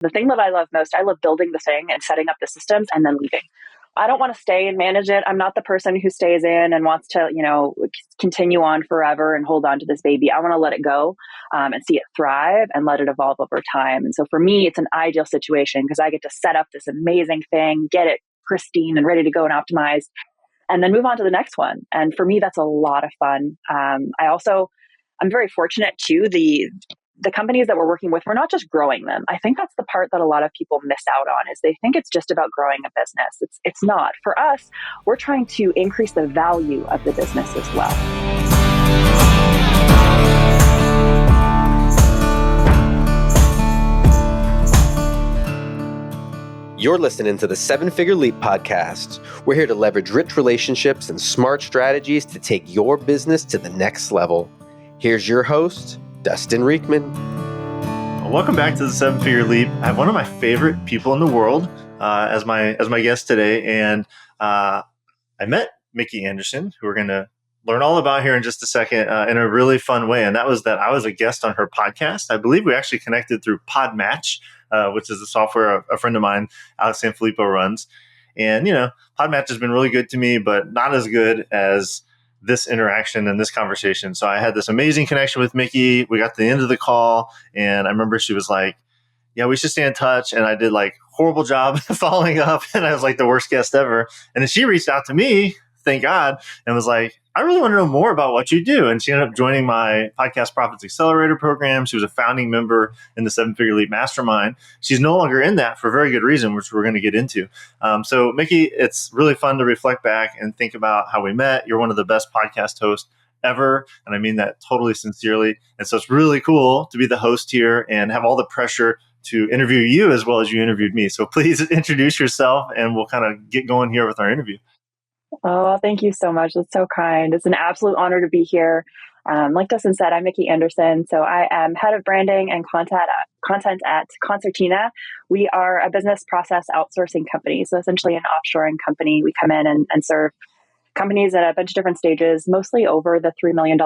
The thing that I love most, I love building the thing and setting up the systems and then leaving. I don't want to stay and manage it. I'm not the person who stays in and wants to, continue on forever and hold on to this baby. I want to let it go and see it thrive and let it evolve over time. And so for me, it's an ideal situation because I get to set up this amazing thing, get it pristine and ready to go and optimized, and then move on to the next one. And for me, that's a lot of fun. I'm very fortunate too. The companies that we're working with, we're not just growing them. I think that's the part that a lot of people miss out on is they think it's just about growing a business. It's not. For us, we're trying to increase the value of the business as well. You're listening to the 7-Figure Leap podcast. We're here to leverage rich relationships and smart strategies to take your business to the next level. Here's your host, Dustin Rieckman. Welcome back to the 7-Figure Leap. I have one of my favorite people in the world as my guest today, and I met Mickey Anderson, who we're going to learn all about here in just a second in a really fun way. And that was that I was a guest on her podcast. I believe we actually connected through Podmatch, which is a software a friend of mine, Alex Sanfilippo, runs. And, Podmatch has been really good to me, but not as good as this interaction and this conversation. So I had this amazing connection with Mickey. We got to the end of the call, and I remember she was like, yeah, we should stay in touch. And I did horrible job following up, and I was like the worst guest ever. And then she reached out to me, thank God, and was like, I really want to know more about what you do. And she ended up joining my Podcast Profits Accelerator program. She was a founding member in the 7-Figure Leap Mastermind. She's no longer in that for a very good reason, which we're going to get into. So Mickey, it's really fun to reflect back and think about how we met. You're one of the best podcast hosts ever. And I mean that totally sincerely. And so it's really cool to be the host here and have all the pressure to interview you as well as you interviewed me. So please introduce yourself and we'll kind of get going here with our interview. Oh, thank you so much. That's so kind. It's an absolute honor to be here. Like Dustin said, I'm Mickey Anderson. So I am head of branding and content at Concertina. We are a business process outsourcing company. So essentially an offshoring company. We come in and serve companies at a bunch of different stages, mostly over the $3 million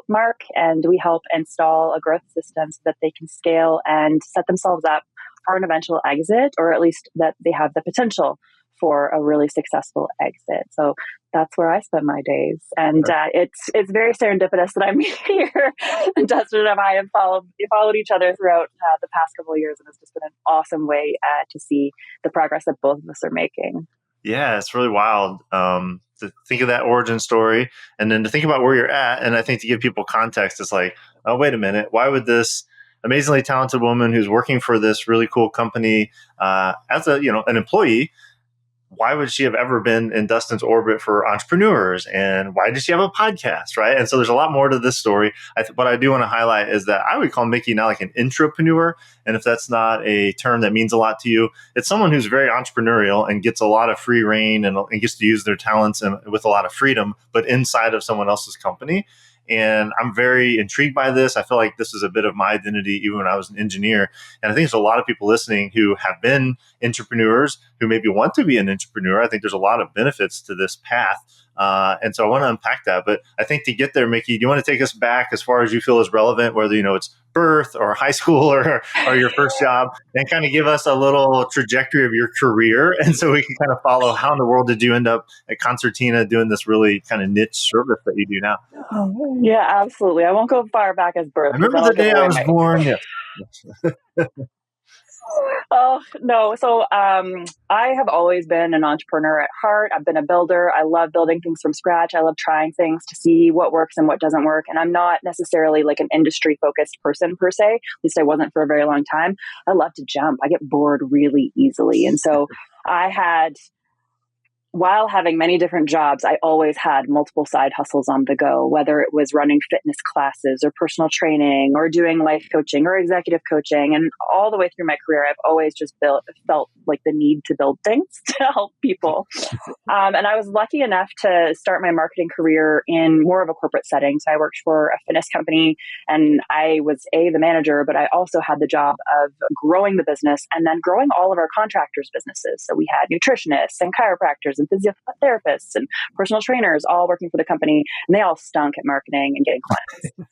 mark. And we help install a growth system so that they can scale and set themselves up for an eventual exit, or at least that they have the potential for a really successful exit. So that's where I spend my days. And it's very serendipitous that I'm here. And Dustin and I have followed each other throughout the past couple of years. And it's just been an awesome way to see the progress that both of us are making. Yeah, it's really wild to think of that origin story and then to think about where you're at. And I think to give people context, it's like, oh, wait a minute. Why would this amazingly talented woman who's working for this really cool company as an employee, why would she have ever been in Dustin's orbit for entrepreneurs? And why does she have a podcast, right? And so there's a lot more to this story. What I do want to highlight is that I would call Mickey now like an intrapreneur. And if that's not a term that means a lot to you, it's someone who's very entrepreneurial and gets a lot of free reign and gets to use their talents and with a lot of freedom, but inside of someone else's company. And I'm very intrigued by this. I feel like this is a bit of my identity, even when I was an engineer. And I think there's a lot of people listening who have been entrepreneurs who maybe want to be an entrepreneur. I think there's a lot of benefits to this path. And so I want to unpack that. But I think to get there, Mickey, do you want to take us back as far as you feel is relevant, whether, it's birth or high school or your first job, and kind of give us a little trajectory of your career. And so we can kind of follow how in the world did you end up at Concertina doing this really kind of niche service that you do now? Oh, yeah, absolutely. I won't go far back as birth. I remember the day I was born. Yeah. Oh, no. So I have always been an entrepreneur at heart. I've been a builder. I love building things from scratch. I love trying things to see what works and what doesn't work. And I'm not necessarily like an industry focused person per se. At least I wasn't for a very long time. I love to jump. I get bored really easily. And so while having many different jobs, I always had multiple side hustles on the go, whether it was running fitness classes or personal training or doing life coaching or executive coaching. And all the way through my career, I've always just felt like the need to build things to help people. And I was lucky enough to start my marketing career in more of a corporate setting. So I worked for a fitness company and I was the manager, but I also had the job of growing the business and then growing all of our contractors' businesses. So we had nutritionists and chiropractors and physiotherapists and personal trainers all working for the company, and they all stunk at marketing and getting clients.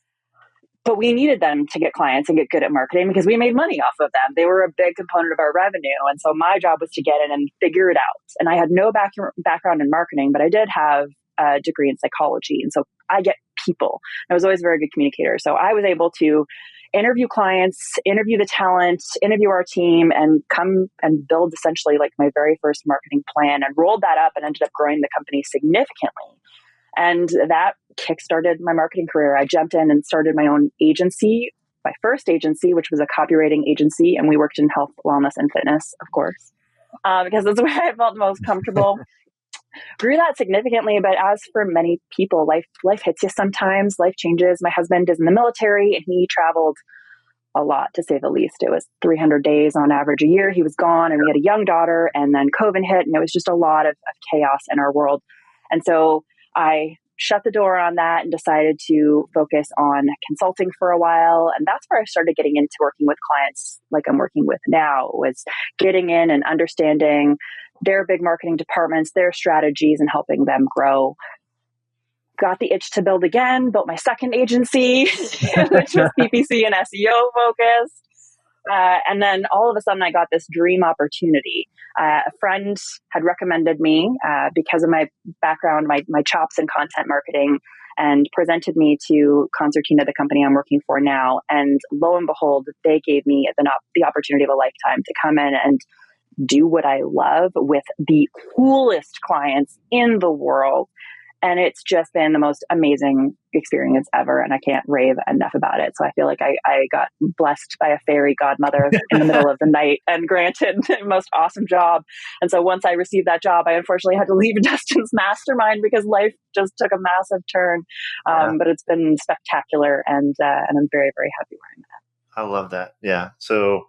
but we needed them to get clients and get good at marketing because we made money off of them. They were a big component of our revenue. And so my job was to get in and figure it out. And I had no background in marketing, but I did have a degree in psychology. And so I get people. I was always a very good communicator. So I was able to interview clients, interview the talent, interview our team, and come and build essentially like my very first marketing plan, and rolled that up and ended up growing the company significantly. And that kickstarted my marketing career. I jumped in and started my own agency, my first agency, which was a copywriting agency. And we worked in health, wellness, and fitness, of course, because that's where I felt most comfortable. Grew that significantly. But as for many people, life hits you sometimes. Life changes. My husband is in the military and he traveled a lot, to say the least. It was 300 days on average a year. He was gone, and we had a young daughter, and then COVID hit, and it was just a lot of chaos in our world. And so I shut the door on that and decided to focus on consulting for a while. And that's where I started getting into working with clients like I'm working with now, was getting in and understanding their big marketing departments, their strategies, and helping them grow. Got the itch to build again, built my second agency, which was PPC and SEO focused. And then all of a sudden I got this dream opportunity. A friend had recommended me because of my background, my chops in content marketing, and presented me to Concertina, the company I'm working for now. And lo and behold, they gave me the opportunity of a lifetime to come in and do what I love with the coolest clients in the world. And it's just been the most amazing experience ever. And I can't rave enough about it. So I feel like I got blessed by a fairy godmother in the middle of the night and granted the most awesome job. And so once I received that job, I unfortunately had to leave Dustin's mastermind because life just took a massive turn. But it's been spectacular. And I'm very, very happy where I'm at. I love that. Yeah. So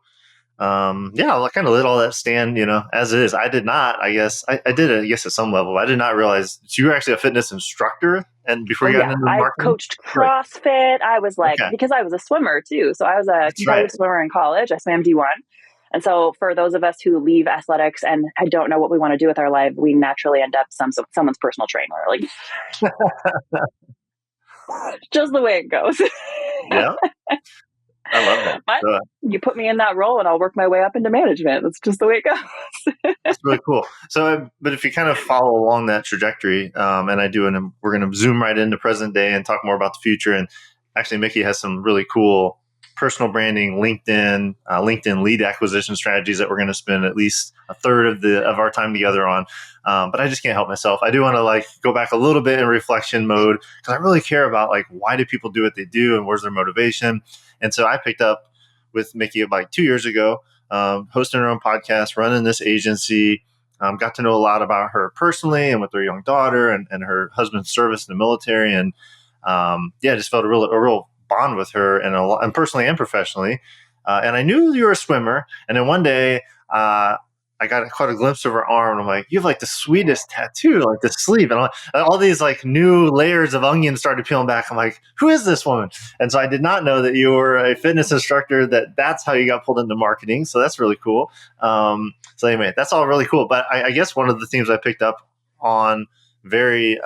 I kind of let all that stand, as it is. I did not, I guess, I did it, I guess, at some level. I did not realize you were actually a fitness instructor, and before you got into I marketing? coached CrossFit. I was because I was a swimmer too. So I was a competitive swimmer in college. I swam D1. And so for those of us who leave athletics and I don't know what we want to do with our life, we naturally end up someone's personal trainer. Like, just the way it goes. Yeah. I love that. But you put me in that role and I'll work my way up into management. That's just the way it goes. That's really cool. So, but if you kind of follow along that trajectory, and we're going to zoom right into present day and talk more about the future. And actually, Mickey has some really cool personal branding, LinkedIn lead acquisition strategies that we're going to spend at least a third of our time together on. But I just can't help myself. I do want to go back a little bit in reflection mode because I really care about why do people do what they do and where's their motivation. And so I picked up with Mickey about 2 years ago, hosting her own podcast, running this agency, got to know a lot about her personally and with her young daughter and her husband's service in the military. And just felt a real bond with her and personally and professionally. And I knew you were a swimmer. And then one day I caught a glimpse of her arm. And I'm like, you have the sweetest tattoo, the sleeve. And all these new layers of onions started peeling back. I'm like, who is this woman? And so I did not know that you were a fitness instructor, that's how you got pulled into marketing. So that's really cool. So anyway, that's all really cool. But I guess one of the themes I picked up on very,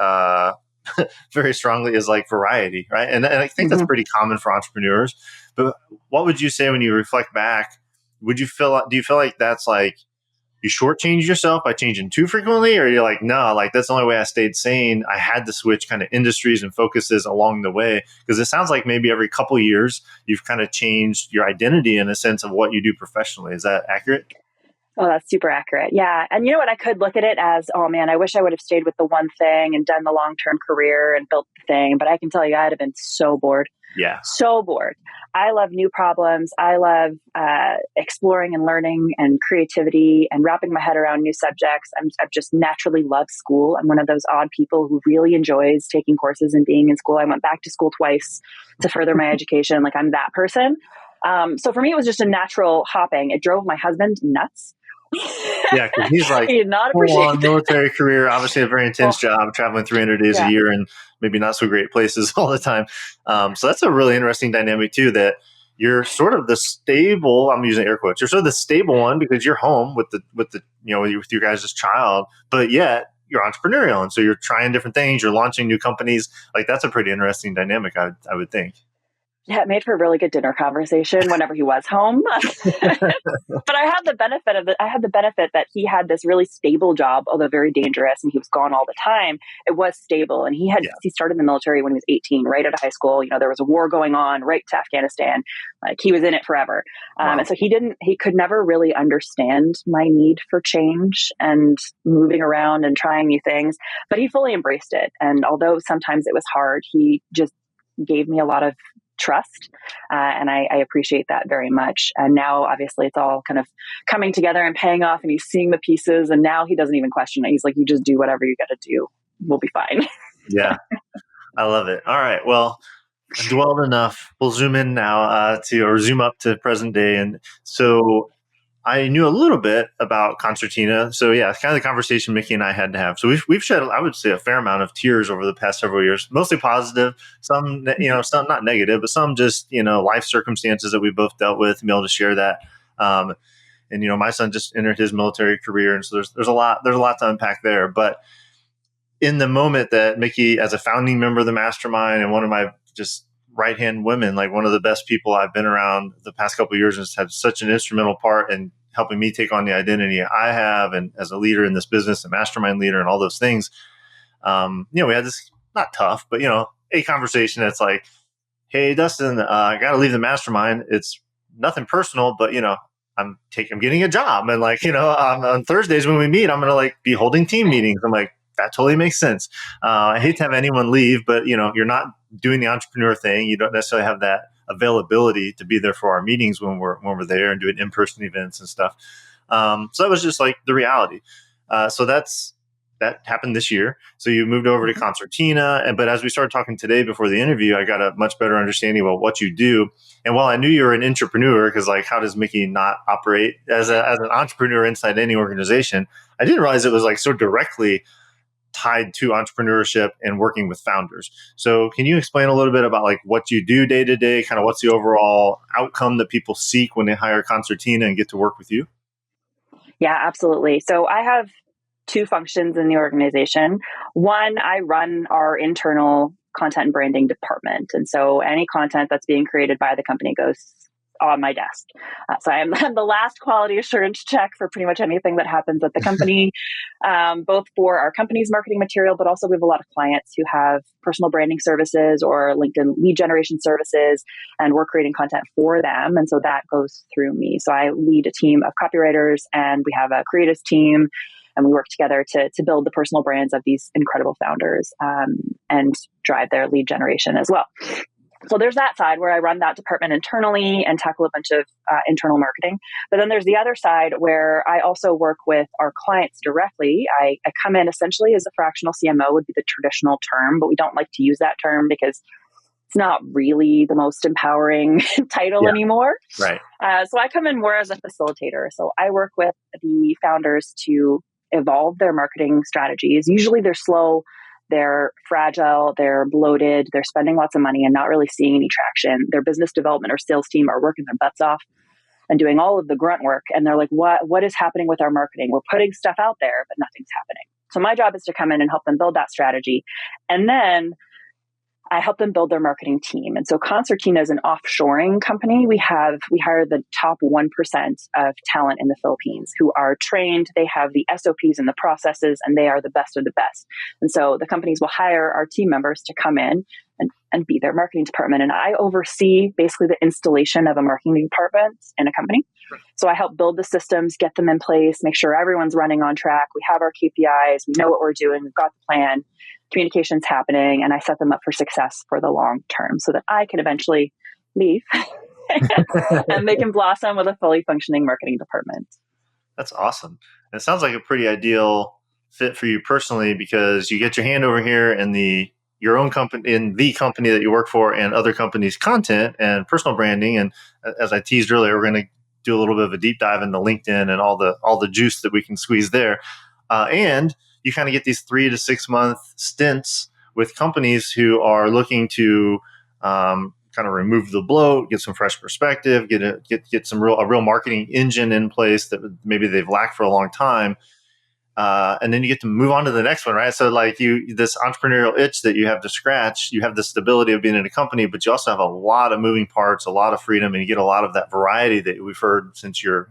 very strongly is variety, right? And I think that's pretty common for entrepreneurs. But what would you say when you reflect back? Do you feel like that's you shortchange yourself by changing too frequently, or you're no, that's the only way I stayed sane. I had to switch kind of industries and focuses along the way, because it sounds like maybe every couple of years you've kind of changed your identity in a sense of what you do professionally. Is that accurate? Oh, that's super accurate. Yeah. And you know what? I could look at it as, oh man, I wish I would have stayed with the one thing and done the long-term career and built the thing. But I can tell you, I'd have been so bored. Yeah. So bored. I love new problems. I love exploring and learning and creativity and wrapping my head around new subjects. I've just naturally loved school. I'm one of those odd people who really enjoys taking courses and being in school. I went back to school twice to further my education. I'm that person. So for me, it was just a natural hopping. It drove my husband nuts. Yeah, because he's not full-on military career, obviously a very intense job, traveling 300 days a year and maybe not so great places all the time. So that's a really interesting dynamic too, that you're sort of the stable, I'm using air quotes, you're sort of the stable one because you're home with your guys' child, but yet you're entrepreneurial. And so you're trying different things, you're launching new companies. That's a pretty interesting dynamic, I would think. Yeah, it made for a really good dinner conversation whenever he was home. But I had the benefit that he had this really stable job, although very dangerous, and he was gone all the time. It was stable, and Yeah. he started in the military when he was 18, right out of high school. There was a war going on right to Afghanistan. Like, he was in it forever. Wow. And so he could never really understand my need for change and moving around and trying new things, but he fully embraced it. And although sometimes it was hard, he just gave me a lot of trust. And I appreciate that very much. And now, obviously, it's all kind of coming together and paying off, and he's seeing the pieces. And now he doesn't even question it. He's like, you just do whatever you got to do. We'll be fine. Yeah. I love it. All right. Well, I've dwelled enough. We'll zoom in now zoom up to present day. And so I knew a little bit about Concertina. So yeah, it's kind of the conversation Mickey and I had to have. So we've shed, I would say, a fair amount of tears over the past several years, mostly positive, some, some not negative, but some just, life circumstances that we both dealt with and be able to share that. And, my son just entered his military career. And so there's a lot to unpack there. But in the moment that Mickey, as a founding member of the mastermind and one of my just right-hand women, like one of the best people I've been around the past couple of years, and has had such an instrumental part in helping me take on the identity I have, and as a leader in this business, a mastermind leader, and all those things. We had this not tough, but a conversation that's like, "Hey, Dustin, I got to leave the mastermind. It's nothing personal, but I'm getting a job, and on Thursdays when we meet, I'm gonna be holding team meetings." I'm like, that totally makes sense. I hate to have anyone leave, but you're not doing the entrepreneur thing. You don't necessarily have that availability to be there for our meetings when we're there and doing in-person events and stuff. So that was just like the reality. So that happened this year. So you moved over to Concertina, but as we started talking today before the interview, I got a much better understanding about what you do. And while I knew you were an intrapreneur, because how does Mickey not operate as an entrepreneur inside any organization? I didn't realize it was so directly tied to entrepreneurship and working with founders. So can you explain a little bit about what you do day to day, kind of what's the overall outcome that people seek when they hire Concertina and get to work with you? Yeah, absolutely. So I have two functions in the organization. One, I run our internal content and branding department. And so any content that's being created by the company goes on my desk. So I'm the last quality assurance check for pretty much anything that happens at the company, both for our company's marketing material, but also we have a lot of clients who have personal branding services or LinkedIn lead generation services, and we're creating content for them. And so that goes through me. So I lead a team of copywriters, and we have a creative team, and we work together to build the personal brands of these incredible founders and drive their lead generation as well. So there's that side where I run that department internally and tackle a bunch of internal marketing. But then there's the other side where I also work with our clients directly. I come in essentially as a fractional CMO would be the traditional term, but we don't like to use that term because it's not really the most empowering title anymore. Right. So I come in more as a facilitator. So I work with the founders to evolve their marketing strategies. Usually they're slow, they're fragile, they're bloated, they're spending lots of money and not really seeing any traction. Their business development or sales team are working their butts off and doing all of the grunt work. And they're like, what is happening with our marketing? We're putting stuff out there, but nothing's happening. So my job is to come in and help them build that strategy. And then I help them build their marketing team. And so Concertina is an offshoring company. We hire the top 1% of talent in the Philippines who are trained. They have the SOPs and the processes, and they are the best of the best. And so the companies will hire our team members to come in and be their marketing department. And I oversee basically the installation of a marketing department in a company. So I help build the systems, get them in place, make sure everyone's running on track. We have our KPIs. We know what we're doing. We've got the plan. Communication's happening, and I set them up for success for the long term so that I can eventually leave and they can blossom with a fully functioning marketing department. That's awesome. And it sounds like a pretty ideal fit for you personally, because you get your hand over here in your own company, in the company that you work for, and other companies' content and personal branding. And as I teased earlier, we're going to do a little bit of a deep dive into LinkedIn and all the juice that we can squeeze there. And you kind of get these 3 to 6 month stints with companies who are looking to kind of remove the bloat, get some fresh perspective, get a real marketing engine in place that maybe they've lacked for a long time. and then you get to move on to the next one, right? So like this entrepreneurial itch that you have to scratch, you have the stability of being in a company, but you also have a lot of moving parts, a lot of freedom, and you get a lot of that variety that we've heard since your,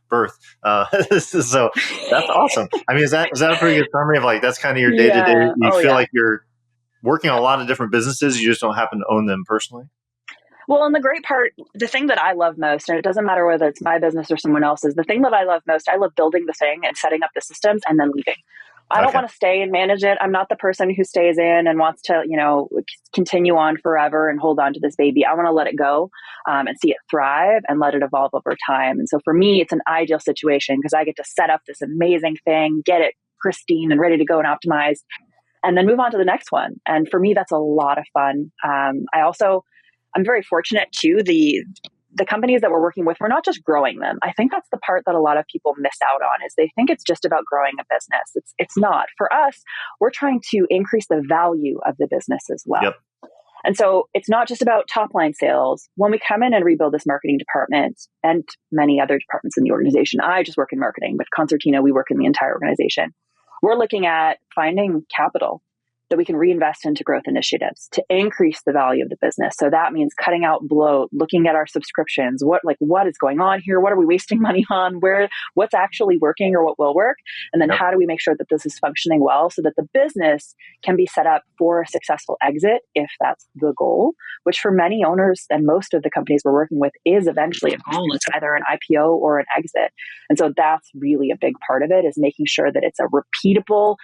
birth. So that's awesome. I mean, is that a pretty good summary of like, that's kind of your day to day? Yeah. You Oh, feel yeah. like you're working on a lot of different businesses. You just don't happen to own them personally. Well, and the great part, the thing that I love most, and it doesn't matter whether it's my business or someone else's, the thing that I love most, I love building the thing and setting up the systems and then leaving. I don't Okay. want to stay and manage it. I'm not the person who stays in and wants to, continue on forever and hold on to this baby. I want to let it go and see it thrive and let it evolve over time. And so for me, it's an ideal situation because I get to set up this amazing thing, get it pristine and ready to go and optimized, and then move on to the next one. And for me, that's a lot of fun. I'm very fortunate too. The companies that we're working with, we're not just growing them. I think that's the part that a lot of people miss out on is they think it's just about growing a business. It's not. For us, we're trying to increase the value of the business as well. Yep. And so it's not just about top line sales. When we come in and rebuild this marketing department and many other departments in the organization, I just work in marketing, but Concertina, we work in the entire organization. We're looking at finding capital that we can reinvest into growth initiatives to increase the value of the business. So that means cutting out bloat, looking at our subscriptions, what is going on here? What are we wasting money on? What's actually working or what will work? And then Yep. how do we make sure that this is functioning well so that the business can be set up for a successful exit if that's the goal, which for many owners and most of the companies we're working with is eventually a goal. It's either an IPO or an exit. And so that's really a big part of it is making sure that it's a repeatable,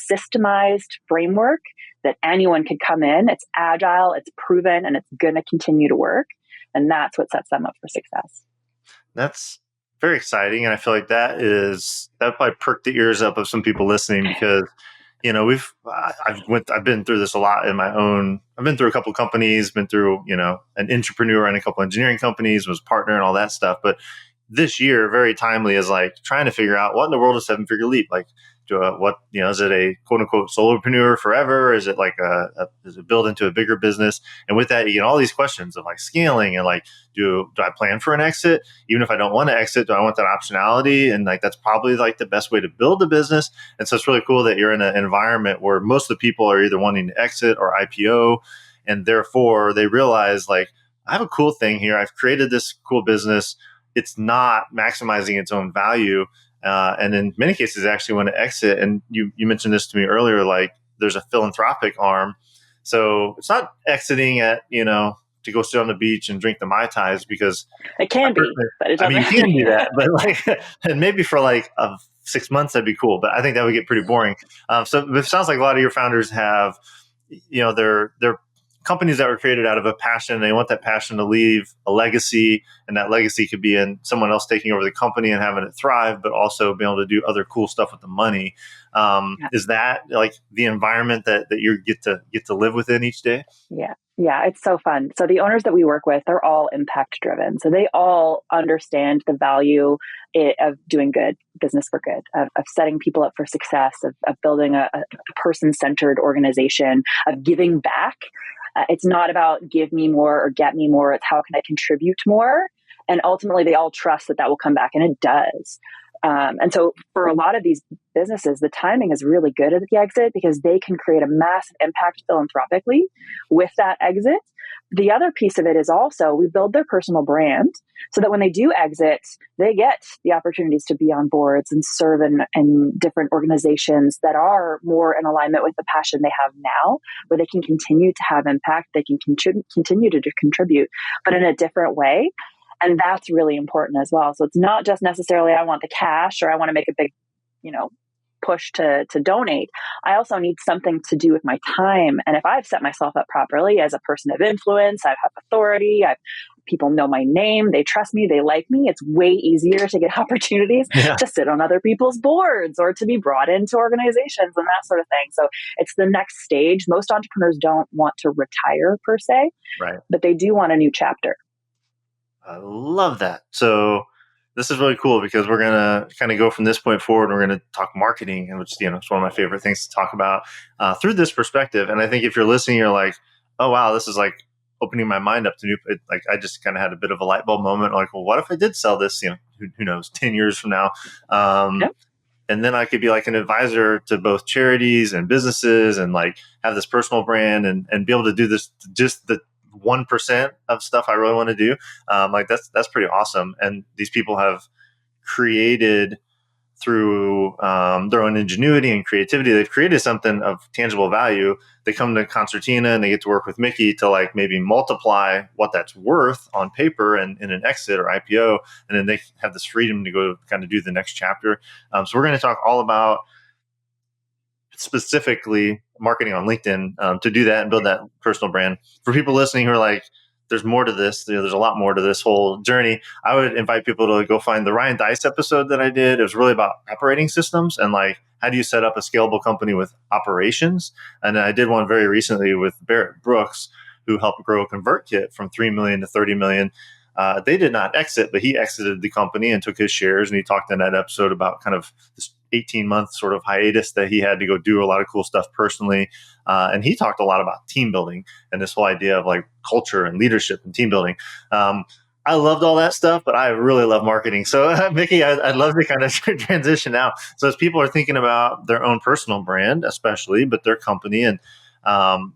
systemized framework that anyone could come in. It's agile, it's proven, and it's going to continue to work. And that's what sets them up for success. That's very exciting. And I feel like that probably perked the ears up of some people listening because, I've been through this a lot in my own, I've been through a couple of companies, been through, an intrapreneur and a couple of engineering companies, was partner and all that stuff. But this year, very timely is like trying to figure out what in the world is 7-figure leap? Like, is it a quote unquote solopreneur forever? Is it like is it build into a bigger business? And with that, you get all these questions of like scaling and like, do I plan for an exit? Even if I don't want to exit, do I want that optionality? And like, that's probably like the best way to build a business. And so it's really cool that you're in an environment where most of the people are either wanting to exit or IPO. And therefore they realize like, I have a cool thing here. I've created this cool business. It's not maximizing its own value. And in many cases, they actually want to exit. And you mentioned this to me earlier, like there's a philanthropic arm. So it's not exiting at, to go sit on the beach and drink the Mai Tais because it can be, but it doesn't. You can do that, but like, and maybe for like 6 months, that'd be cool. But I think that would get pretty boring. So it sounds like a lot of your founders have, they're companies that were created out of a passion. They want that passion to leave a legacy, and that legacy could be in someone else taking over the company and having it thrive, but also being able to do other cool stuff with the money. Is that like the environment that you get to live within each day? Yeah, it's so fun. So the owners that we work with, they're all impact driven. So they all understand the value of doing good, business for good, of setting people up for success, of building a person-centered organization, of giving back. It's not about give me more or get me more. It's how can I contribute more? And ultimately, they all trust that will come back, and it does. And so for a lot of these businesses, the timing is really good at the exit because they can create a massive impact philanthropically with that exit. The other piece of it is also we build their personal brand so that when they do exit, they get the opportunities to be on boards and serve in different organizations that are more in alignment with the passion they have now, where they can continue to have impact, they can continue to contribute, but in a different way. And that's really important as well. So it's not just necessarily I want the cash or I want to make a big, push to donate. I also need something to do with my time. And if I've set myself up properly as a person of influence, I have authority, people know my name, they trust me, they like me, it's way easier to get opportunities to sit on other people's boards or to be brought into organizations and that sort of thing. So it's the next stage. Most entrepreneurs don't want to retire per se, right? But they do want a new chapter. I love that. So this is really cool because we're going to kind of go from this point forward. We're going to talk marketing, and which, it's one of my favorite things to talk about through this perspective. And I think if you're listening, you're like, oh, wow, this is like opening my mind up to new, like I just kind of had a bit of a light bulb moment. Like, well, what if I did sell this, who knows, 10 years from now? And then I could be like an advisor to both charities and businesses and like have this personal brand and be able to do this, just the 1% of stuff I really want to do. Like that's pretty awesome. And these people have created through their own ingenuity and creativity, they've created something of tangible value. They come to Concertina and they get to work with Mickey to like maybe multiply what that's worth on paper and in an exit or IPO. And then they have this freedom to go kind of do the next chapter. So we're going to talk all about specifically marketing on LinkedIn to do that and build that personal brand. For people listening who are like, there's more to this. There's a lot more to this whole journey. I would invite people to go find the Ryan Dice episode that I did. It was really about operating systems and like, how do you set up a scalable company with operations? And I did one very recently with Barrett Brooks, who helped grow ConvertKit from 3 million to 30 million. They did not exit, but he exited the company and took his shares. And he talked in that episode about kind of this 18-month sort of hiatus that he had to go do a lot of cool stuff personally. And he talked a lot about team building and this whole idea of like culture and leadership and team building. I loved all that stuff, but I really love marketing. So Mickey, I'd love to kind of transition now. So as people are thinking about their own personal brand, especially, but their company, and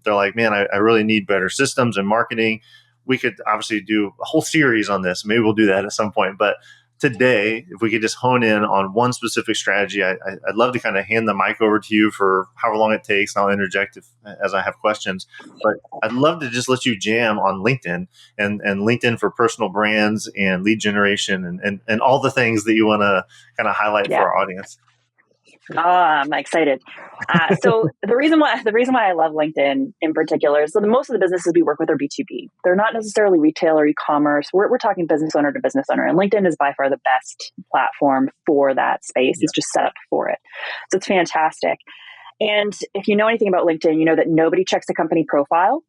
they're like, man, I really need better systems and marketing. We could obviously do a whole series on this. Maybe we'll do that at some point. But today, if we could just hone in on one specific strategy, I'd love to kind of hand the mic over to you for however long it takes. And I'll interject as I have questions. But I'd love to just let you jam on LinkedIn and LinkedIn for personal brands and lead generation and all the things that you want to kind of highlight for our audience. Oh, I'm excited. So the reason why I love LinkedIn in particular is that most of the businesses we work with are B2B. They're not necessarily retail or e-commerce. We're talking business owner to business owner, and LinkedIn is by far the best platform for that space. Yeah. It's just set up for it. So it's fantastic. And if you know anything about LinkedIn, you know that nobody checks the company profile.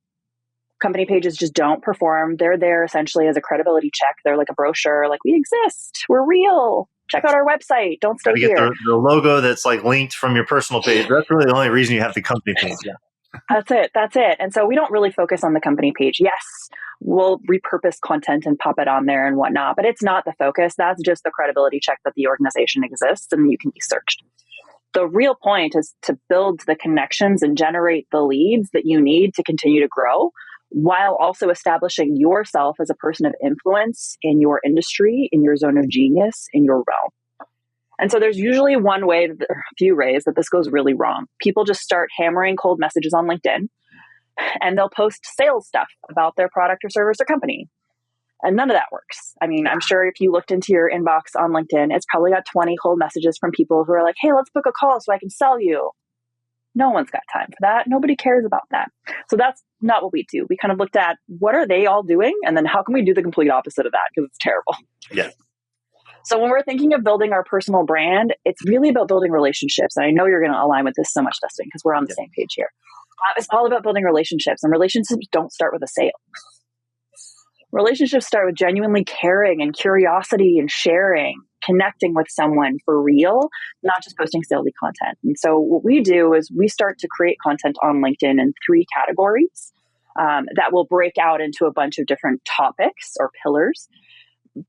Company pages just don't perform. They're there essentially as a credibility check. They're like a brochure, like we exist, we're real. Check out our website. Don't stay here. Get the logo that's like linked from your personal page. That's really the only reason you have the company page. Yeah. That's it. And so we don't really focus on the company page. Yes, we'll repurpose content and pop it on there and whatnot, but it's not the focus. That's just the credibility check that the organization exists and you can be searched. The real point is to build the connections and generate the leads that you need to continue to grow, while also establishing yourself as a person of influence in your industry, in your zone of genius, in your realm. And so there's usually one way, or a few ways that this goes really wrong. People just start hammering cold messages on LinkedIn, and they'll post sales stuff about their product or service or company. And none of that works. I mean, I'm sure if you looked into your inbox on LinkedIn, it's probably got 20 cold messages from people who are like, hey, let's book a call so I can sell you. No one's got time for that. Nobody cares about that. So that's not what we do. We kind of looked at what are they all doing? And then how can we do the complete opposite of that? Because it's terrible. Yeah. So when we're thinking of building our personal brand, it's really about building relationships. And I know you're going to align with this so much, Dustin, because we're on the same page here. It's all about building relationships. And relationships don't start with a sale. Relationships start with genuinely caring and curiosity and sharing, connecting with someone for real, not just posting salesy content. And so what we do is we start to create content on LinkedIn in 3 categories that will break out into a bunch of different topics or pillars.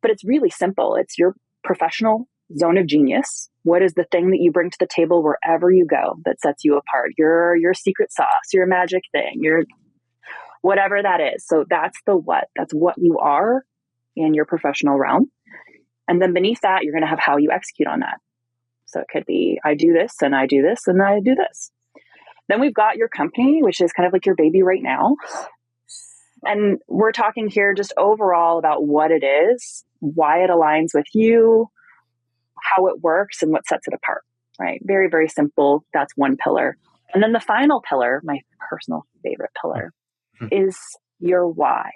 But it's really simple. It's your professional zone of genius. What is the thing that you bring to the table wherever you go that sets you apart? Your secret sauce, your magic thing, your whatever that is. So that's the what. That's what you are in your professional realm. And then beneath that, you're going to have how you execute on that. So it could be, I do this and I do this and I do this. Then we've got your company, which is kind of like your baby right now. And we're talking here just overall about what it is, why it aligns with you, how it works, and what sets it apart, right? Very, very simple. That's one pillar. And then the final pillar, my personal favorite pillar, is your why.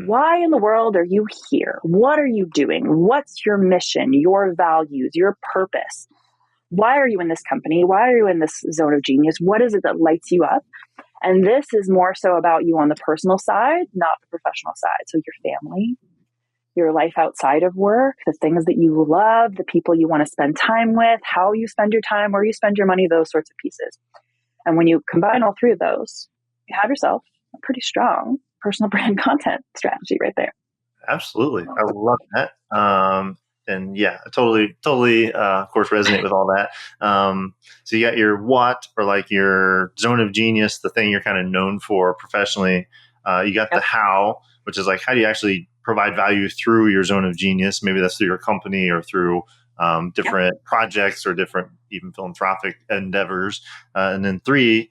Why in the world are you here? What are you doing? What's your mission, your values, your purpose? Why are you in this company? Why are you in this zone of genius? What is it that lights you up? And this is more so about you on the personal side, not the professional side. So your family, your life outside of work, the things that you love, the people you want to spend time with, how you spend your time, where you spend your money, those sorts of pieces. And when you combine all 3 of those, you have yourself a pretty strong personal brand content strategy right there. Absolutely. I love that. And yeah, I totally, of course, resonate with all that. So you got your what, or like your zone of genius, the thing you're kind of known for professionally. You got the how, which is like, how do you actually provide value through your zone of genius? Maybe that's through your company or through different projects or different even philanthropic endeavors. And then 3,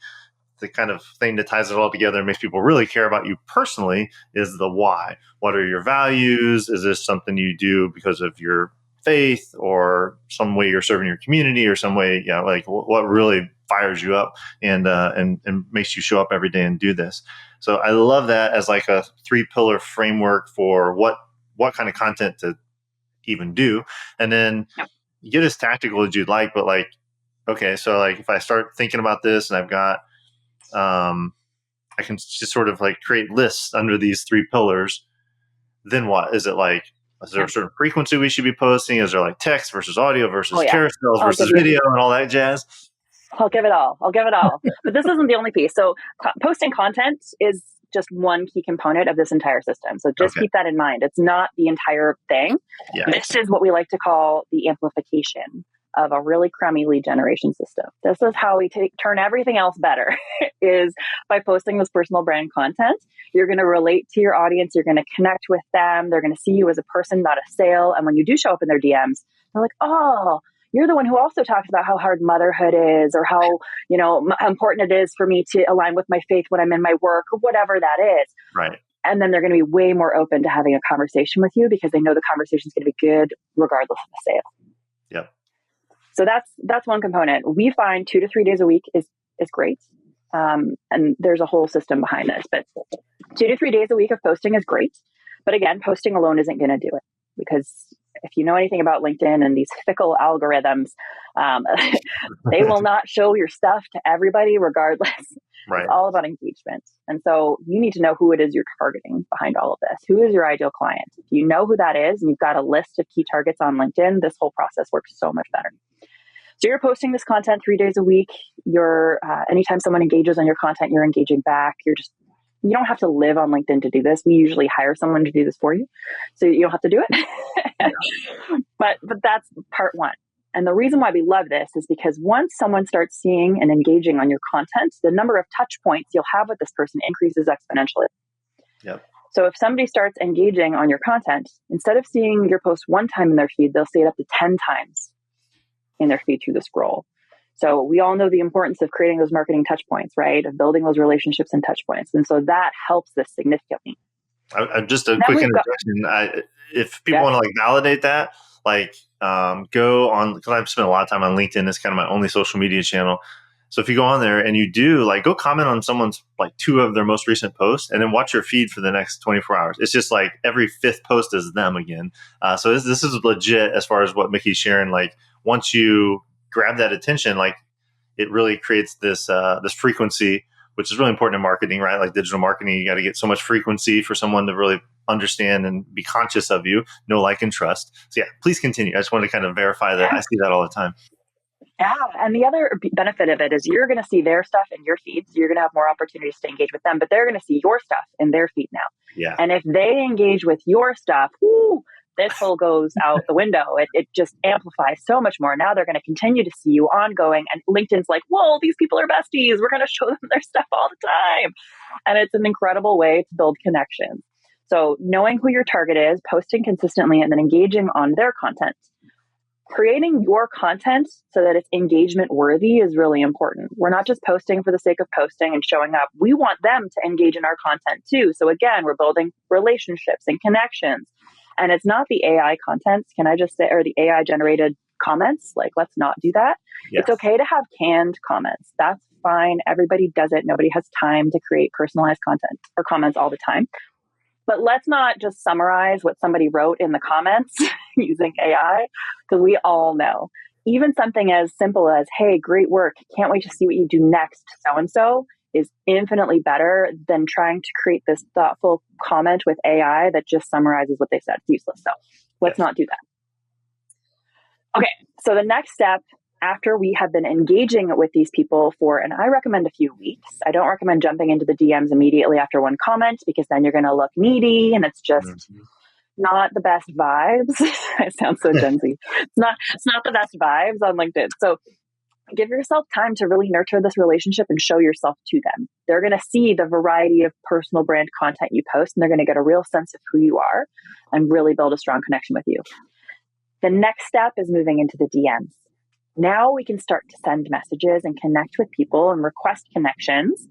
the kind of thing that ties it all together and makes people really care about you personally is the why. What are your values? Is this something you do because of your faith or some way you're serving your community or some way, like what really fires you up and makes you show up every day and do this? So I love that as like a 3-pillar framework for what kind of content to even do. And then you get as tactical as you'd like, but like, okay, so like if I start thinking about this and I've got, I can just sort of like create lists under these 3 pillars. Then what? Is it like, is there a certain frequency we should be posting? Is there like text versus audio versus carousels versus video and all that jazz? I'll give it all. But this isn't the only piece. So posting content is just one key component of this entire system. So just keep that in mind. It's not the entire thing. Yeah. This is what we like to call the amplification of a really crummy lead generation system. This is how we turn everything else better is by posting this personal brand content. You're going to relate to your audience. You're going to connect with them. They're going to see you as a person, not a sale. And when you do show up in their DMs, they're like, oh, you're the one who also talks about how hard motherhood is, or how, how important it is for me to align with my faith when I'm in my work, or whatever that is. Right. And then they're going to be way more open to having a conversation with you because they know the conversation is going to be good regardless of the sale. Yep. So that's one component. We find 2 to 3 days a week is great. And there's a whole system behind this, but 2 to 3 days a week of posting is great. But again, posting alone isn't going to do it, because if you know anything about LinkedIn and these fickle algorithms, they will not show your stuff to everybody regardless. Right. It's all about engagement. And so you need to know who it is you're targeting behind all of this. Who is your ideal client? If you know who that is and you've got a list of key targets on LinkedIn, this whole process works so much better. So you're posting this content 3 days a week. You're anytime someone engages on your content, you're engaging back. You don't have to live on LinkedIn to do this. We usually hire someone to do this for you, so you don't have to do it. But that's part 1. And the reason why we love this is because once someone starts seeing and engaging on your content, the number of touch points you'll have with this person increases exponentially. Yep. So if somebody starts engaging on your content, instead of seeing your post 1 time in their feed, they'll see it up to 10 times in their feed through the scroll. So we all know the importance of creating those marketing touch points, right? Of building those relationships and touch points. And so that helps this significantly. Just a quick introduction. If people want to like validate that, like go on, because I've spent a lot of time on LinkedIn. It's kind of my only social media channel. So if you go on there and you do like go comment on someone's like 2 of their most recent posts and then watch your feed for the next 24 hours. It's just like every 5th post is them again. So this is legit as far as what Mickey's sharing. Like once you grab that attention, like it really creates this frequency, which is really important in marketing, right? Like digital marketing, you got to get so much frequency for someone to really understand and be conscious of you, know, like, and trust. So yeah, please continue. I just wanted to kind of verify that. I see that all the time. Yeah. And the other benefit of it is you're going to see their stuff in your feeds. You're going to have more opportunities to engage with them, but they're going to see your stuff in their feed now. Yeah. And if they engage with your stuff, this whole goes out the window. It just amplifies so much more. Now they're going to continue to see you ongoing. And LinkedIn's like, whoa, these people are besties. We're going to show them their stuff all the time. And it's an incredible way to build connections. So knowing who your target is, posting consistently, and then engaging on their content. Creating your content so that it's engagement worthy is really important. We're not just posting for the sake of posting and showing up. We want them to engage in our content too. So again, we're building relationships and connections. And it's not the AI content, can I just say, or the AI generated comments. Like, let's not do that. Yes. It's okay to have canned comments. That's fine. Everybody does it. Nobody has time to create personalized content or comments all the time. But let's not just summarize what somebody wrote in the comments using AI, because we all know. Even something as simple as, hey, great work. Can't wait to see what you do next, so-and-so, is infinitely better than trying to create this thoughtful comment with AI that just summarizes what they said. It's useless. So let's not do that. Okay. So the next step, after we have been engaging with these people for, and I recommend a few weeks. I don't recommend jumping into the DMs immediately after one comment, because then you're going to look needy and it's just not the best vibes. I sound so Gen Z. It's not the best vibes on LinkedIn. So give yourself time to really nurture this relationship and show yourself to them. They're going to see the variety of personal brand content you post, and they're going to get a real sense of who you are and really build a strong connection with you. The next step is moving into the DMs. Now we can start to send messages and connect with people and request connections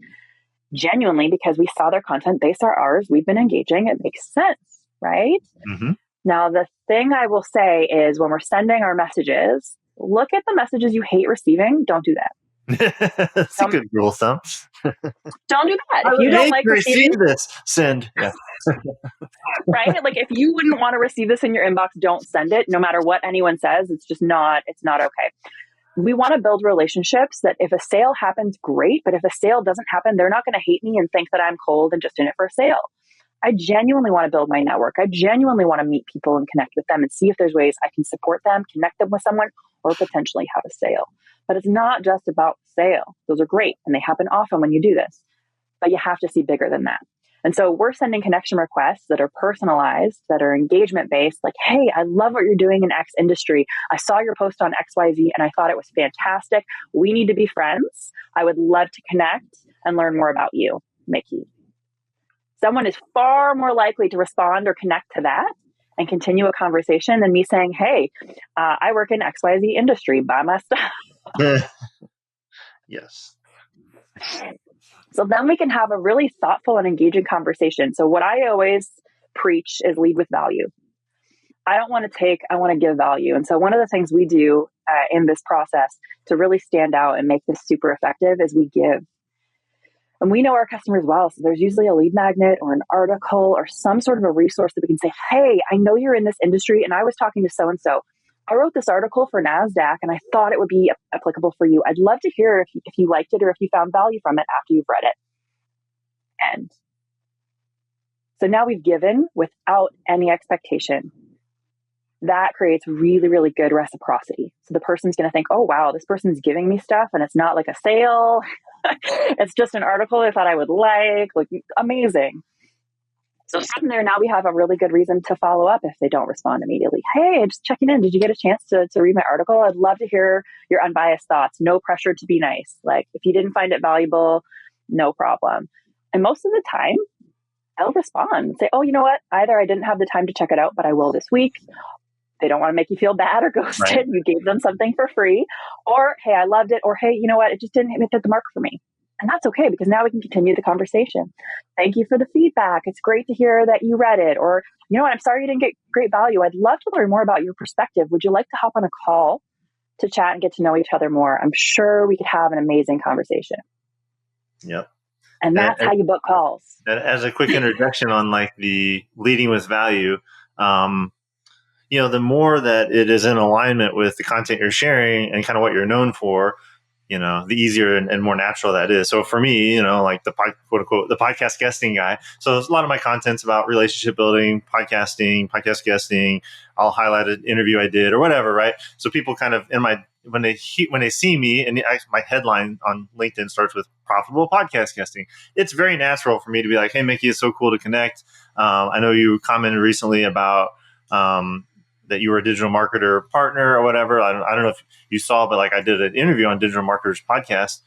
genuinely because we saw their content, they saw ours, we've been engaging, it makes sense, right? Mm-hmm. Now, the thing I will say is when we're sending our messages, look at the messages you hate receiving. Don't do that. That's a good rule of thumb. Don't do that. I If you don't hate like to receive receiving this, send. Yeah. right? Like if you wouldn't want to receive this in your inbox, don't send it. No matter what anyone says, it's not okay. We want to build relationships that if a sale happens, great. But if a sale doesn't happen, they're not going to hate me and think that I'm cold and just in it for a sale. I genuinely want to build my network. I genuinely want to meet people and connect with them and see if there's ways I can support them, connect them with someone, or potentially have a sale. But it's not just about sale. Those are great and they happen often when you do this, but you have to see bigger than that. And so we're sending connection requests that are personalized, that are engagement based, like, hey, I love what you're doing in X industry. I saw your post on XYZ and I thought it was fantastic. We need to be friends. I would love to connect and learn more about you, Mickey. Someone is far more likely to respond or connect to that and continue a conversation than me saying, hey, I work in XYZ industry, buy my stuff. Yes. So then we can have a really thoughtful and engaging conversation. So what I always preach is lead with value. I don't want to take, I want to give value. And so one of the things we do in this process to really stand out and make this super effective is we give. And we know our customers well. So there's usually a lead magnet or an article or some sort of a resource that we can say, hey, I know you're in this industry and I was talking to so-and-so. I wrote this article for NASDAQ and I thought it would be applicable for you. I'd love to hear if you liked it or if you found value from it after you've read it. And so now we've given without any expectation. That creates really, really good reciprocity. So the person's going to think, oh, wow, this person's giving me stuff and it's not like a sale. It's just an article I thought I would like amazing. So from there, now we have a really good reason to follow up if they don't respond immediately. Hey, just checking in. Did you get a chance to read my article? I'd love to hear your unbiased thoughts. No pressure to be nice. Like if you didn't find it valuable, no problem. And most of the time, they'll respond and say, oh, you know what? Either I didn't have the time to check it out, but I will this week. They don't want to make you feel bad or ghosted. Right. You gave them something for free. Or, hey, I loved it. Or, hey, you know what? It just didn't hit the mark for me. And that's okay because now we can continue the conversation. Thank you for the feedback. It's great to hear that you read it. Or, you know what? I'm sorry you didn't get great value. I'd love to learn more about your perspective. Would you like to hop on a call to chat and get to know each other more? I'm sure we could have an amazing conversation. Yep. And that's how you book calls. As a quick interjection on like the leading with value, the more that it is in alignment with the content you're sharing and kind of what you're known for, the easier and more natural that is. So for me, like the quote unquote, the podcast guesting guy. So a lot of my content's about relationship building, podcast guesting. I'll highlight an interview I did or whatever. Right. So people kind of when they see me and my headline on LinkedIn starts with profitable podcast guesting, it's very natural for me to be like, hey, Mickey, it's so cool to connect. I know you commented recently about, that you were a digital marketer partner or whatever. I don't know if you saw, but like I did an interview on Digital Marketers Podcast.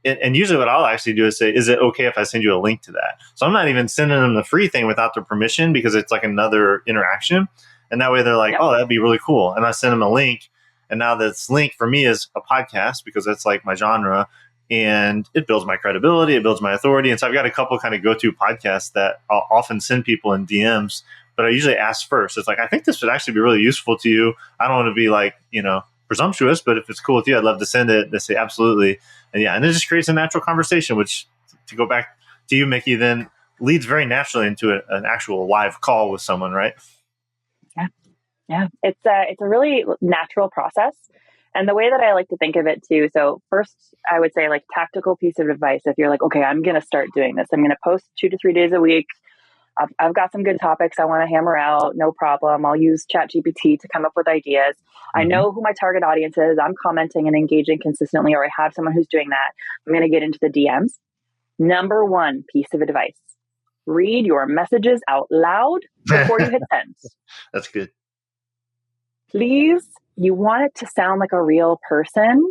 And usually what I'll actually do is say, is it okay if I send you a link to that? So I'm not even sending them the free thing without their permission because it's like another interaction. And that way they're like, oh, that'd be really cool. And I send them a link. And now this link for me is a podcast because that's like my genre. And it builds my credibility. It builds my authority. And so I've got a couple kind of go-to podcasts that I'll often send people in DMs. But I usually ask first. It's like, I think this would actually be really useful to you. I don't want to be like, presumptuous, but if it's cool with you, I'd love to send it. They say, absolutely. And it just creates a natural conversation, which to go back to you, Mickey, then leads very naturally into an actual live call with someone, right? Yeah. It's a really natural process. And the way that I like to think of it too. So first, I would say like tactical piece of advice. If you're like, okay, I'm going to start doing this. I'm going to post 2 to 3 days a week. I've got some good topics I want to hammer out. No problem. I'll use ChatGPT to come up with ideas. Mm-hmm. I know who my target audience is. I'm commenting and engaging consistently, or I have someone who's doing that. I'm going to get into the DMs. Number one piece of advice. Read your messages out loud before you hit send. That's good. Please, you want it to sound like a real person.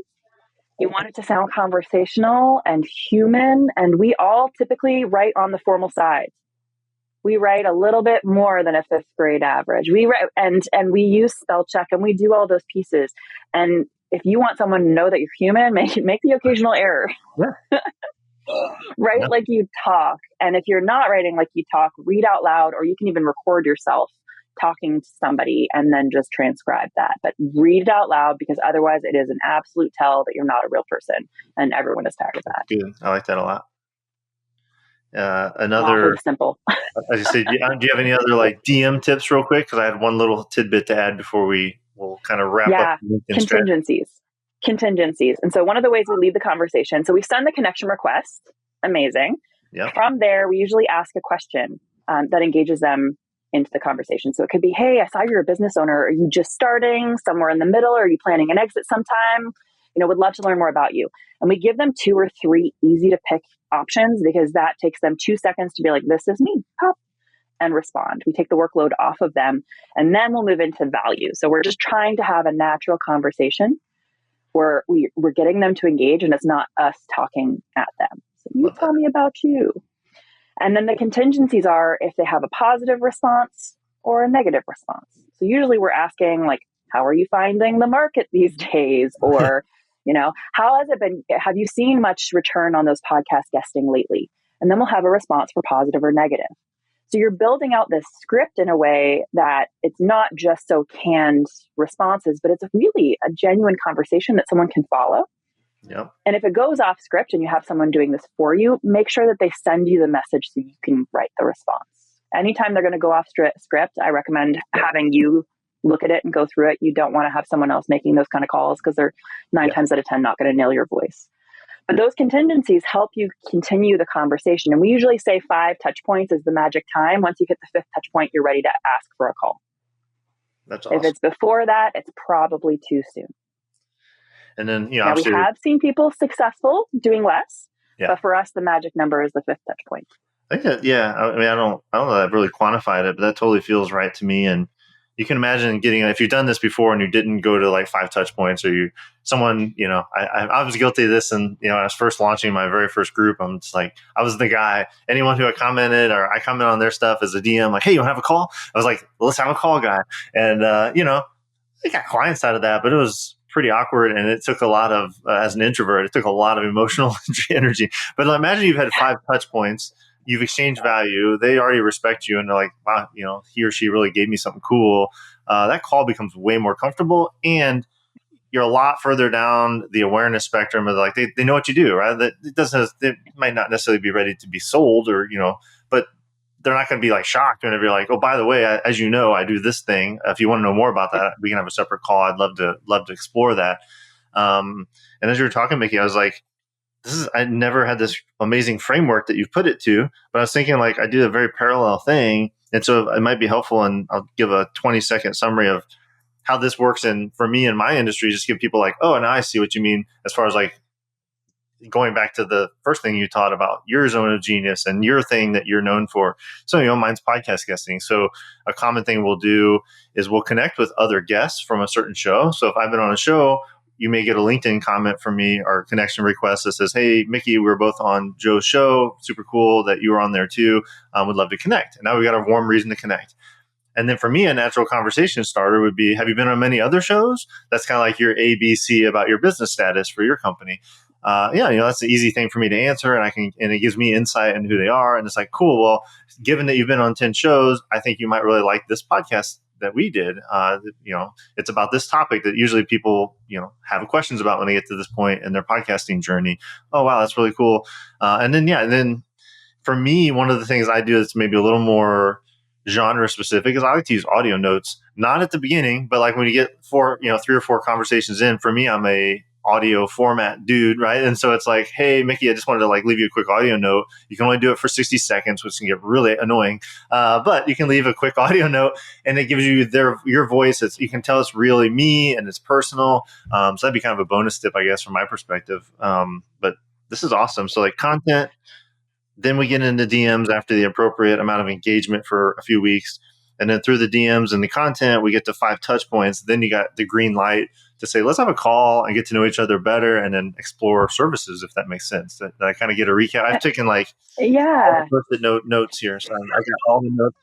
You want it to sound conversational and human. And we all typically write on the formal side. We write a little bit more than a fifth grade average. We write, and we use spell check and we do all those pieces. And if you want someone to know that you're human, make the occasional error. Yeah. Write Yeah. like you talk. And if you're not writing like you talk, read out loud, or you can even record yourself talking to somebody and then just transcribe that. But read it out loud, because otherwise it is an absolute tell that you're not a real person, and everyone is tired of that. Good. I like that a lot. Awfully simple. As you say, do you have any other like DM tips real quick? Because I had one little tidbit to add before we'll kind of wrap up. Contingencies. And so one of the ways we lead the conversation, so we send the connection request. Amazing. Yep. From there, we usually ask a question that engages them into the conversation. So it could be, hey, I saw you're a business owner. Are you just starting, somewhere in the middle? Or are you planning an exit sometime? Would love to learn more about you. And we give them 2 or 3 easy to pick options, because that takes them 2 seconds to be like, this is me, pop, and respond. We take the workload off of them, and then we'll move into value. So we're just trying to have a natural conversation where we're getting them to engage, and it's not us talking at them. So you tell me about you. And then the contingencies are if they have a positive response or a negative response. So usually we're asking, like, how are you finding the market these days? Or, how has it been? Have you seen much return on those podcast guesting lately? And then we'll have a response for positive or negative. So you're building out this script in a way that it's not just so canned responses, but it's really a genuine conversation that someone can follow. Yep. And if it goes off script and you have someone doing this for you, make sure that they send you the message so you can write the response. Anytime they're going to go off script, I recommend having you look at it and go through it. You don't want to have someone else making those kind of calls, because they're 9 times out of 10 not going to nail your voice. But those contingencies help you continue the conversation. And we usually say 5 touch points is the magic time. Once you hit the 5th touch point, you're ready to ask for a call. That's awesome. If it's before that, it's probably too soon. And then, now we have seen people successful doing less, but for us, the magic number is the 5th touch point. I think that, I mean, I don't know that I've really quantified it, but that totally feels right to me. And you can imagine if you've done this before and you didn't go to like 5 touch points, or I was guilty of this. And, when I was first launching my very first group, I'm just like, I was the guy, anyone who had commented or I comment on their stuff as a DM, like, hey, you want to have a call? I was like, let's have a call, guy. And, I got clients out of that, but it was pretty awkward. And it took a lot of, as an introvert, it took a lot of emotional energy. But imagine you've had 5 touch points. You've exchanged value. They already respect you, and they're like, wow, he or she really gave me something cool. That call becomes way more comfortable, and you're a lot further down the awareness spectrum of like, they know what you do, right? That they might not necessarily be ready to be sold, or, but they're not going to be like shocked whenever you're like, oh, by the way, as you know, I do this thing. If you want to know more about that, we can have a separate call. I'd love to explore that. And as you were talking, Mickey, I was like, I never had this amazing framework that you've put it to, but I was thinking like I do a very parallel thing. And so it might be helpful, and I'll give a 20-second summary of how this works. And for me in my industry, just give people like, oh, now I see what you mean, as far as like going back to the first thing you taught about your zone of genius and your thing that you're known for. So, mine's podcast guesting. So a common thing we'll do is we'll connect with other guests from a certain show. So if I've been on a show, you may get a LinkedIn comment from me or connection request that says, hey, Mickey, we're both on Joe's show. Super cool that you were on there too. Would love to connect. And now we got a warm reason to connect. And then for me, a natural conversation starter would be, have you been on many other shows? That's kind of like your ABC about your business status for your company. That's an easy thing for me to answer, and it gives me insight into who they are. And it's like, cool. Well, given that you've been on 10 shows, I think you might really like this podcast that we did. It's about this topic that usually people, have questions about when they get to this point in their podcasting journey. Oh, wow, that's really cool. And then for me, one of the things I do that's maybe a little more genre specific is I like to use audio notes, not at the beginning, but like when you get 3 or 4 conversations in. For me, I'm a audio format dude, right? And so it's like, hey, Mickey, I just wanted to like leave you a quick audio note. You can only do it for 60 seconds, which can get really annoying. But you can leave a quick audio note, and it gives you your voice. You can tell it's really me and it's personal. So that'd be kind of a bonus tip, I guess, from my perspective. But this is awesome. So like content, Then we get into DMs after the appropriate amount of engagement for a few weeks. And then through the DMs and the content, we get to 5 touch points. Then you got the green light to say, let's have a call and get to know each other better and then explore services, if that makes sense. That I kind of get a recap. I've taken like Yeah. notes here. So I got all the notes.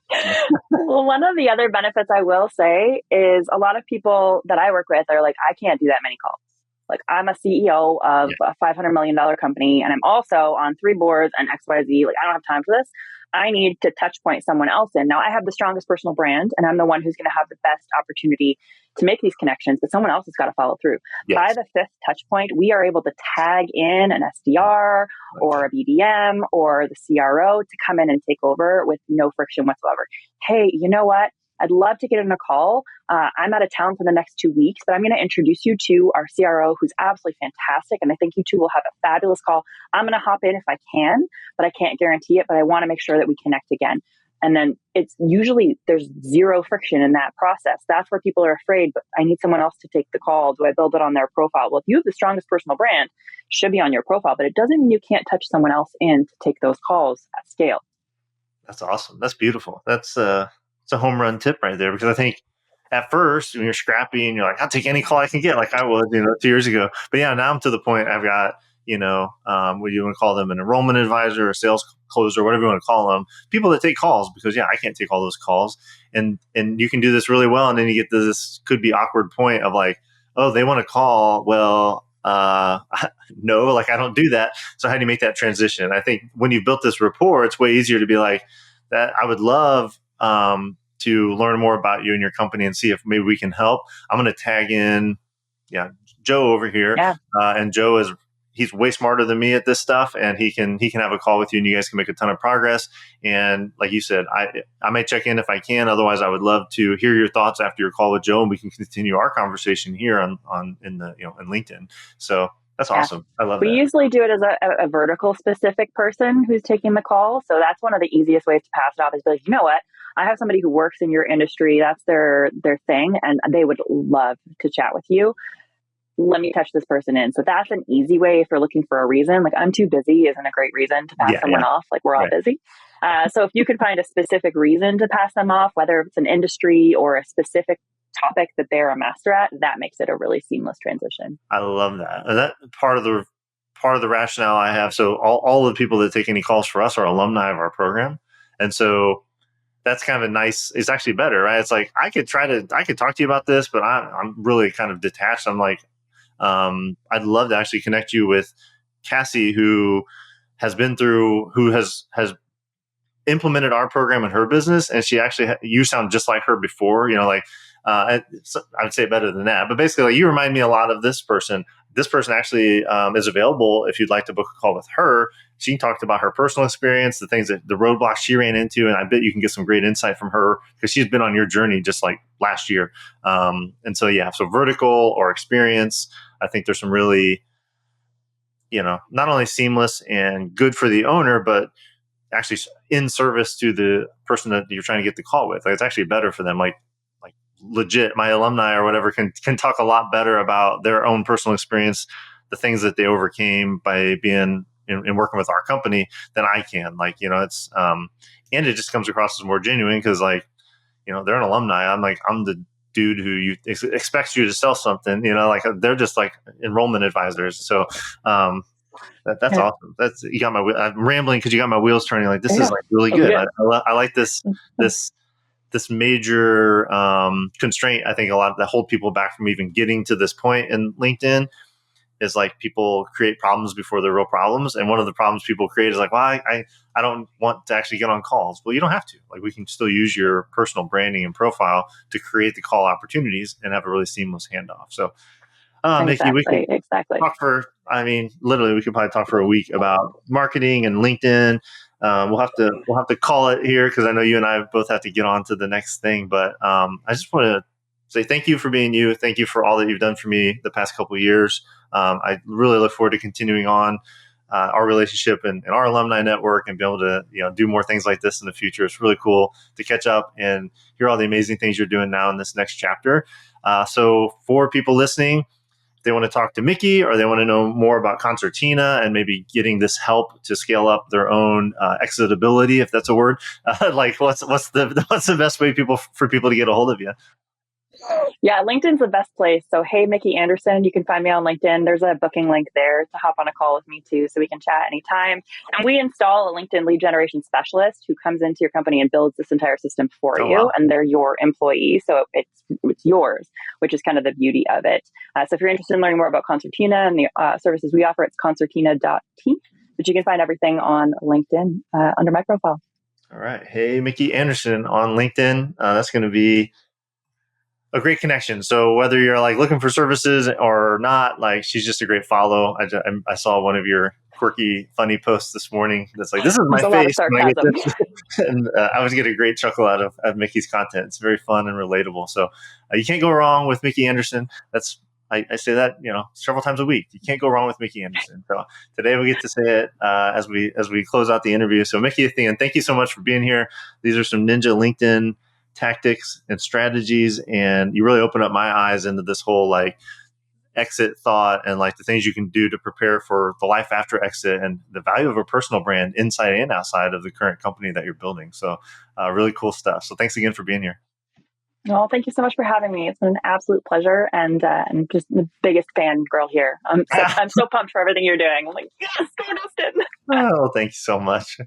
Well, one of the other benefits I will say is a lot of people that I work with are like, I can't do that many calls. Like, I'm a CEO of a $500 million company, and I'm also on 3 boards and XYZ. Like, I don't have time for this. I need to touch point someone else in. Now, I have the strongest personal brand, and I'm the one who's going to have the best opportunity to make these connections, but someone else has got to follow through. Yes. By the 5th touch point, we are able to tag in an SDR or a BDM or the CRO to come in and take over with no friction whatsoever. Hey, you know what? I'd love to get in a call. I'm out of town for the next 2 weeks, but I'm going to introduce you to our CRO, who's absolutely fantastic. And I think you two will have a fabulous call. I'm going to hop in if I can, but I can't guarantee it. But I want to make sure that we connect again. And then it's usually there's zero friction in that process. That's where people are afraid, but I need someone else to take the call. Do I build it on their profile? Well, if you have the strongest personal brand, it should be on your profile, but it doesn't mean you can't touch someone else in to take those calls at scale. That's awesome. That's beautiful. It's a home run tip right there, because I think at first when you're scrappy and you're like, I'll take any call I can get, like I was, 2 years ago. But yeah, now I'm to the point I've got, what you want to call them, an enrollment advisor, a sales closer, whatever you want to call them, people that take calls, because I can't take all those calls. And you can do this really well. And then you get to this could be awkward point of like, oh, they want to call. Well, no, like I don't do that. So how do you make that transition? I think when you've built this rapport, it's way easier to be like that. I would love, to learn more about you and your company and see if maybe we can help. I'm going to tag in, Joe over here. Yeah. And Joe he's way smarter than me at this stuff, and he can have a call with you, and you guys can make a ton of progress. And like you said, I may check in if I can. Otherwise, I would love to hear your thoughts after your call with Joe, and we can continue our conversation here in LinkedIn. So that's awesome. I love that. We usually do it as a vertical specific person who's taking the call. So that's one of the easiest ways to pass it off is be like, you know what? I have somebody who works in your industry. That's their thing. And they would love to chat with you. Let me touch this person in. So that's an easy way if you're looking for a reason. Like, I'm too busy isn't a great reason to pass someone off. Like, we're all busy. So if you can find a specific reason to pass them off, whether it's an industry or a specific topic that they're a master at, that makes it a really seamless transition. I love that. And that part of the rationale I have. So all the people that take any calls for us are alumni of our program. And so that's kind of a nice, it's actually better, right? It's like, I could talk to you about this, but I'm really kind of detached. I'm like, I'd love to actually connect you with Cassie, who has implemented our program in her business. And she actually, you sound just like her before, I would say better than that, but basically like, you remind me a lot of this person. This person actually is available if you'd like to book a call with her. She talked about her personal experience, the roadblocks she ran into, and I bet you can get some great insight from her because she's been on your journey just like last year. And so, so vertical or experience, I think there's some really, not only seamless and good for the owner, but actually in service to the person that you're trying to get the call with. Like, it's actually better for them. Like legit, my alumni or whatever can talk a lot better about their own personal experience, the things that they overcame by being in working with our company than I can. Like, it's, and it just comes across as more genuine because like, they're an alumni. I'm the dude who expects you to sell something, like they're just like enrollment advisors. So, that's awesome. I'm rambling because you got my wheels turning. Like, this is like really good. I like this major constraint. I think a lot that hold people back from even getting to this point in LinkedIn is like people create problems before they're real problems. And one of the problems people create is like, well, I don't want to actually get on calls. Well, you don't have to. Like, we can still use your personal branding and profile to create the call opportunities and have a really seamless handoff. So, Mickey, we can talk literally, we could probably talk for a week about marketing and LinkedIn. We'll have to call it here because I know you and I both have to get on to the next thing. But I just want to say thank you for being you. Thank you for all that you've done for me the past couple of years. I really look forward to continuing on our relationship and our alumni network and be able to do more things like this in the future. It's really cool to catch up and hear all the amazing things you're doing now in this next chapter. So for people listening, they want to talk to Mickey, or they want to know more about Concertina and maybe getting this help to scale up their own exitability, if that's a word, like what's the best way for people to get a hold of you? Yeah, LinkedIn's the best place. So, hey, Mickey Anderson, you can find me on LinkedIn. There's a booking link there to hop on a call with me too, so we can chat anytime. And we install a LinkedIn lead generation specialist who comes into your company and builds this entire system for Oh, you. wow. And they're your employee, so it's yours, which is kind of the beauty of it. So if you're interested in learning more about Concertina and the services we offer, it's concertina.team. But you can find everything on LinkedIn under my profile. All right. Hey, Mickey Anderson on LinkedIn. That's going to be a great connection. So whether you're like looking for services or not, like she's just a great follow. I saw one of your quirky, funny posts this morning. That's like, this is my There's a lot of face when I get sarcasm. this. And I always get a great chuckle out of Mickey's content. It's very fun and relatable. So you can't go wrong with Mickey Anderson. I say that, several times a week. You can't go wrong with Mickey Anderson. So today we get to say it as we close out the interview. So Mickey, thank you so much for being here. These are some ninja LinkedIn tactics and strategies, and you really open up my eyes into this whole like exit thought and like the things you can do to prepare for the life after exit and the value of a personal brand inside and outside of the current company that you're building. So really cool stuff. So thanks again for being here. Well, thank you so much for having me. It's been an absolute pleasure, and just the biggest fan girl here. I'm so pumped for everything you're doing. I'm like, yes, go Dustin. Oh, thank you so much.